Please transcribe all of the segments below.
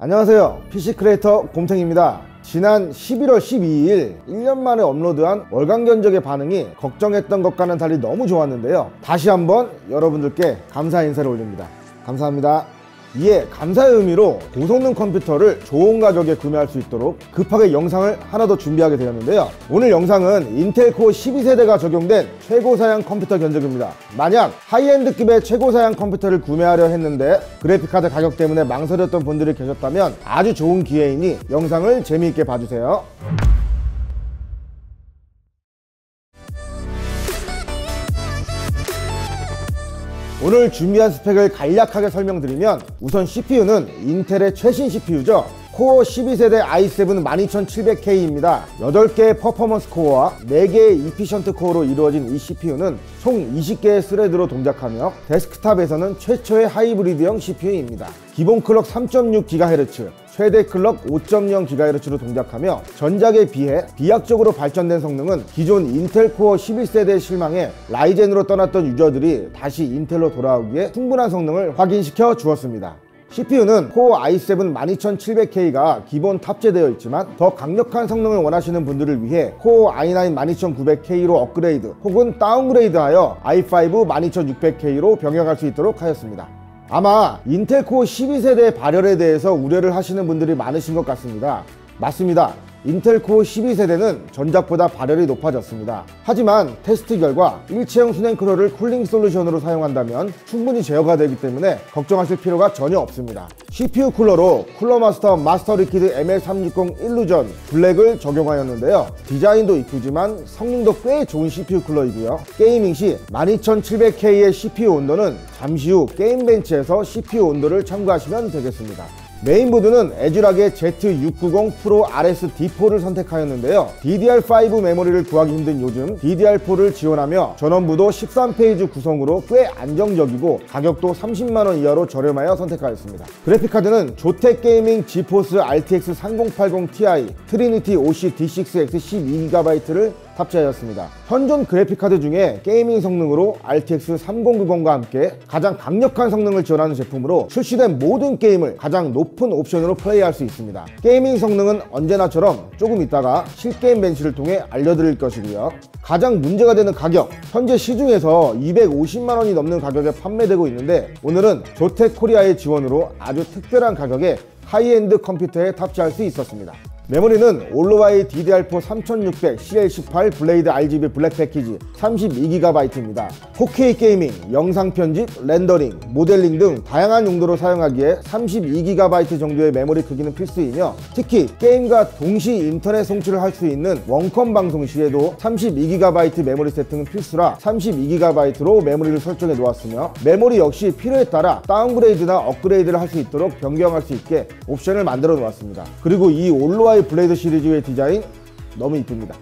안녕하세요, PC 크리에이터 곰탱입니다. 지난 11월 12일 1년 만에 업로드한 월간 견적의 반응이 걱정했던 것과는 달리 너무 좋았는데요, 다시 한번 여러분들께 감사 인사를 올립니다. 감사합니다. 이에 감사의 의미로 고성능 컴퓨터를 좋은 가격에 구매할 수 있도록 급하게 영상을 하나 더 준비하게 되었는데요, 오늘 영상은 인텔 코어 12세대가 적용된 최고사양 컴퓨터 견적입니다. 만약 하이엔드급의 최고사양 컴퓨터를 구매하려 했는데 그래픽카드 가격 때문에 망설였던 분들이 계셨다면 아주 좋은 기회이니 영상을 재미있게 봐주세요. 오늘 준비한 스펙을 간략하게 설명드리면, 우선 CPU는 인텔의 최신 CPU죠. 코어 12세대 i7 12700K입니다. 8개의 퍼포먼스 코어와 4개의 이피션트 코어로 이루어진 이 CPU는 총 20개의 스레드로 동작하며 데스크탑에서는 최초의 하이브리드형 CPU입니다. 기본 클럭 3.6GHz, 최대 클럭 5.0GHz로 동작하며 전작에 비해 비약적으로 발전된 성능은 기존 인텔 코어 11세대의 실망에 라이젠으로 떠났던 유저들이 다시 인텔로 돌아오기에 충분한 성능을 확인시켜 주었습니다. CPU는 코어 i7 12700K가 기본 탑재되어 있지만 더 강력한 성능을 원하시는 분들을 위해 코어 i9 12900K로 업그레이드 혹은 다운그레이드하여 i5 12600K로 병행할 수 있도록 하였습니다. 아마 인텔 코어 12세대의 발열에 대해서 우려를 하시는 분들이 많으신 것 같습니다. 맞습니다. 인텔 코어 12세대는 전작보다 발열이 높아졌습니다. 하지만 테스트 결과 일체형 순행 쿨러를 쿨링 솔루션으로 사용한다면 충분히 제어가 되기 때문에 걱정하실 필요가 전혀 없습니다. CPU 쿨러로 쿨러마스터 마스터 리퀴드 ML360 일루전 블랙을 적용하였는데요, 디자인도 이쁘지만 성능도 꽤 좋은 CPU 쿨러이고요, 게이밍 시 12700K의 CPU 온도는 잠시 후 게임벤치에서 CPU 온도를 참고하시면 되겠습니다. 메인보드는 에쥬락의 Z690 프로 RS D4를 선택하였는데요, DDR5 메모리를 구하기 힘든 요즘 DDR4를 지원하며 전원부도 13페이지 구성으로 꽤 안정적이고 가격도 30만원 이하로 저렴하여 선택하였습니다. 그래픽카드는 조텍 게이밍 지포스 RTX 3080 Ti 트리니티 OC D6X 12GB를 탑재하였습니다. 현존 그래픽카드 중에 게이밍 성능으로 RTX 3090과 함께 가장 강력한 성능을 지원하는 제품으로 출시된 모든 게임을 가장 높은 옵션으로 플레이할 수 있습니다. 게이밍 성능은 언제나처럼 조금 있다가 실게임 벤치를 통해 알려드릴 것이고요. 가장 문제가 되는 가격, 현재 시중에서 250만원이 넘는 가격에 판매되고 있는데 오늘은 조텍 코리아의 지원으로 아주 특별한 가격에 하이엔드 컴퓨터에 탑재할 수 있었습니다. 메모리는 올로와이 DDR4 3600 CL18 블레이드 RGB 블랙 패키지 32GB입니다. 4K 게이밍, 영상 편집, 렌더링, 모델링 등 다양한 용도로 사용하기에 32GB 정도의 메모리 크기는 필수이며, 특히 게임과 동시 인터넷 송출을 할 수 있는 원컴 방송 시에도 32GB 메모리 세팅은 필수라 32GB로 메모리를 설정해 놓았으며, 메모리 역시 필요에 따라 다운그레이드나 업그레이드를 할 수 있도록 변경할 수 있게 옵션을 만들어 놓았습니다. 그리고 이 올로와이 블레이드 시리즈의 디자인 너무 이쁩니다.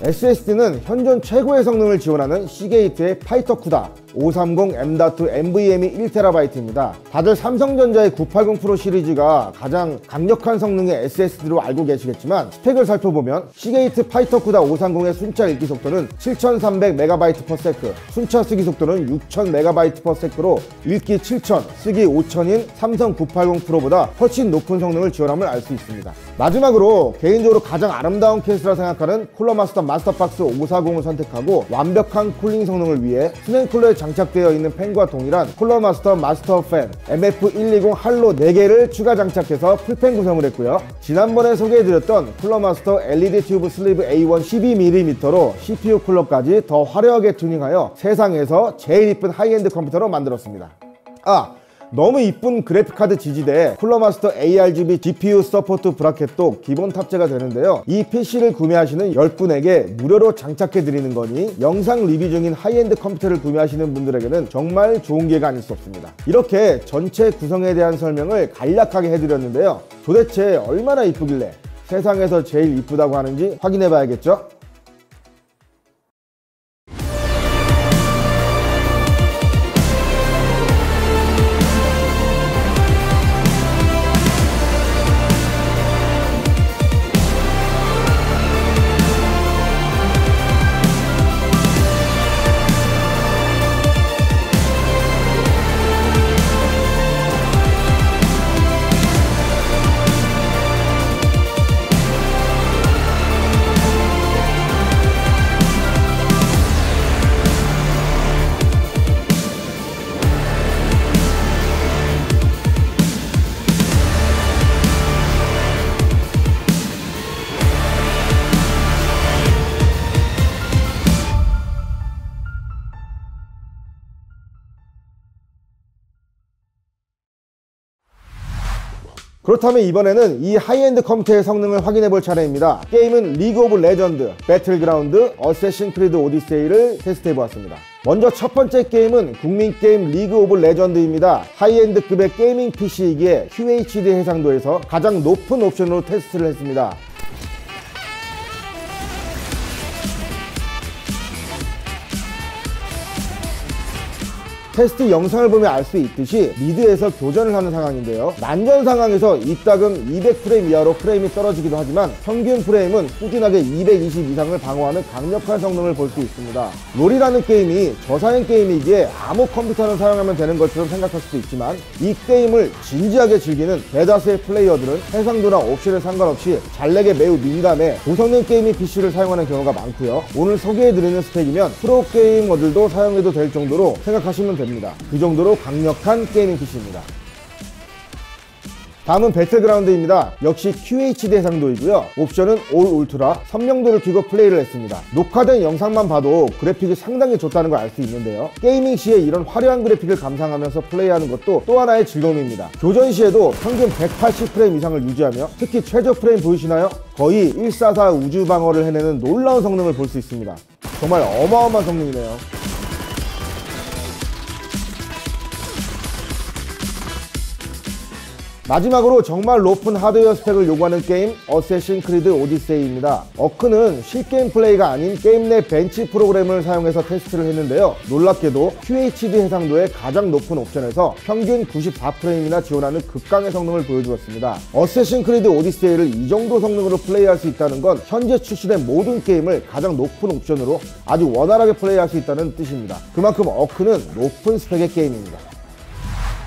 SSD는 현존 최고의 성능을 지원하는 시게이트의 파이터 쿠다 530M.2 NVMe 1TB입니다. 다들 삼성전자의 980 프로 시리즈가 가장 강력한 성능의 SSD로 알고 계시겠지만, 스펙을 살펴보면 시게이트 파이터 쿠다 530의 순차 읽기 속도는 7300MB/s, 순차 쓰기 속도는 6000MB/s로 읽기 7000, 쓰기 5000인 삼성 980 프로보다 훨씬 높은 성능을 지원함을 알 수 있습니다. 마지막으로 개인적으로 가장 아름다운 케이스라 생각하는 쿨러마스터 마스터박스 540을 선택하고 완벽한 쿨링 성능을 위해 수냉 쿨러에 장착되어 있는 팬과 동일한 쿨러마스터 마스터 팬 MF120 할로 4개를 추가 장착해서 풀팬 구성을 했고요, 지난번에 소개해드렸던 쿨러마스터 LED 튜브 슬리브 A1 12mm로 CPU 쿨러까지 더 화려하게 튜닝하여 세상에서 제일 이쁜 하이엔드 컴퓨터로 만들었습니다. 너무 이쁜 그래픽카드 지지대에 쿨러마스터 ARGB GPU 서포트 브라켓도 기본 탑재가 되는데요, 이 PC를 구매하시는 10분에게 무료로 장착해드리는 거니 영상 리뷰 중인 하이엔드 컴퓨터를 구매하시는 분들에게는 정말 좋은 기회가 아닐 수 없습니다. 이렇게 전체 구성에 대한 설명을 간략하게 해드렸는데요, 도대체 얼마나 이쁘길래 세상에서 제일 이쁘다고 하는지 확인해 봐야겠죠? 그렇다면 이번에는 이 하이엔드 컴퓨터의 성능을 확인해 볼 차례입니다. 게임은 리그 오브 레전드, 배틀그라운드, 어쌔신 크리드 오디세이를 테스트해 보았습니다. 먼저 첫 번째 게임은 국민게임 리그 오브 레전드입니다. 하이엔드급의 게이밍 PC이기에 QHD 해상도에서 가장 높은 옵션으로 테스트를 했습니다. 테스트 영상을 보면 알 수 있듯이 미드에서 교전을 하는 상황인데요. 난전 상황에서 이따금 200프레임 이하로 프레임이 떨어지기도 하지만 평균 프레임은 꾸준하게 220 이상을 방어하는 강력한 성능을 볼 수 있습니다. 롤이라는 게임이 저사양 게임이기에 아무 컴퓨터를 사용하면 되는 것처럼 생각할 수도 있지만 이 게임을 진지하게 즐기는 대다수의 플레이어들은 해상도나 옵션에 상관없이 잔렉에 매우 민감해 고성능 게이밍 PC를 사용하는 경우가 많고요. 오늘 소개해드리는 스펙이면 프로게이머들도 사용해도 될 정도로 생각하시면 됩니다. 그 정도로 강력한 게이밍 PC입니다. 다음은 배틀그라운드입니다. 역시 QHD 해상도이고요. 옵션은 올 울트라, 선명도를 켜고 플레이를 했습니다. 녹화된 영상만 봐도 그래픽이 상당히 좋다는 걸 알 수 있는데요. 게이밍 시에 이런 화려한 그래픽을 감상하면서 플레이하는 것도 또 하나의 즐거움입니다. 교전 시에도 평균 180프레임 이상을 유지하며 특히 최저 프레임 보이시나요? 거의 144 우주 방어를 해내는 놀라운 성능을 볼 수 있습니다. 정말 어마어마한 성능이네요. 마지막으로 정말 높은 하드웨어 스펙을 요구하는 게임 어쌔신 크리드 오디세이입니다. 어크는 실게임 플레이가 아닌 게임 내 벤치 프로그램을 사용해서 테스트를 했는데요. 놀랍게도 QHD 해상도의 가장 높은 옵션에서 평균 94프레임이나 지원하는 극강의 성능을 보여주었습니다. 어쌔신 크리드 오디세이를 이 정도 성능으로 플레이할 수 있다는 건 현재 출시된 모든 게임을 가장 높은 옵션으로 아주 원활하게 플레이할 수 있다는 뜻입니다. 그만큼 어크는 높은 스펙의 게임입니다.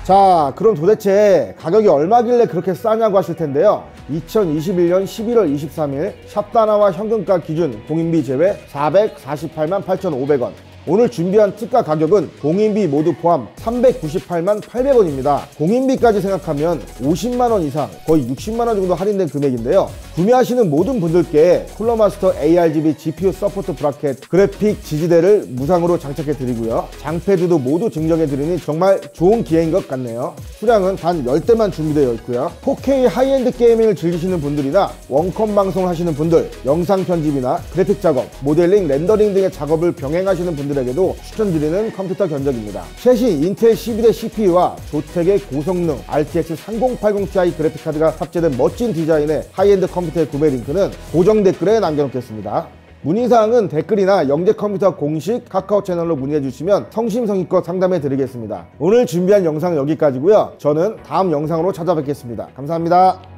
자, 그럼 도대체 가격이 얼마길래 그렇게 싸냐고 하실 텐데요. 2021년 11월 23일 샵다나와 현금가 기준 공인비 제외 448만 8,500원. 오늘 준비한 특가 가격은 공인비 모두 포함 398만 800원입니다. 공인비까지 생각하면 50만원 이상, 거의 60만원 정도 할인된 금액인데요. 구매하시는 모든 분들께 쿨러마스터 ARGB GPU 서포트 브라켓 그래픽 지지대를 무상으로 장착해 드리고요. 장패드도 모두 증정해 드리니 정말 좋은 기회인 것 같네요. 수량은 단 10대만 준비되어 있고요. 4K 하이엔드 게이밍을 즐기시는 분들이나 원컴 방송을 하시는 분들, 영상 편집이나 그래픽 작업, 모델링, 렌더링 등의 작업을 병행하시는 분들에게도 추천드리는 컴퓨터 견적입니다. 최신 인텔 12대 CPU와 조텍의 고성능 RTX 3080ti 그래픽카드가 탑재된 멋진 디자인의 하이엔드 컴퓨터의 구매 링크는 고정 댓글에 남겨놓겠습니다. 문의사항은 댓글이나 영재컴퓨터 공식 카카오 채널로 문의해주시면 성심성의껏 상담해드리겠습니다. 오늘 준비한 영상은 여기까지고요. 저는 다음 영상으로 찾아뵙겠습니다. 감사합니다.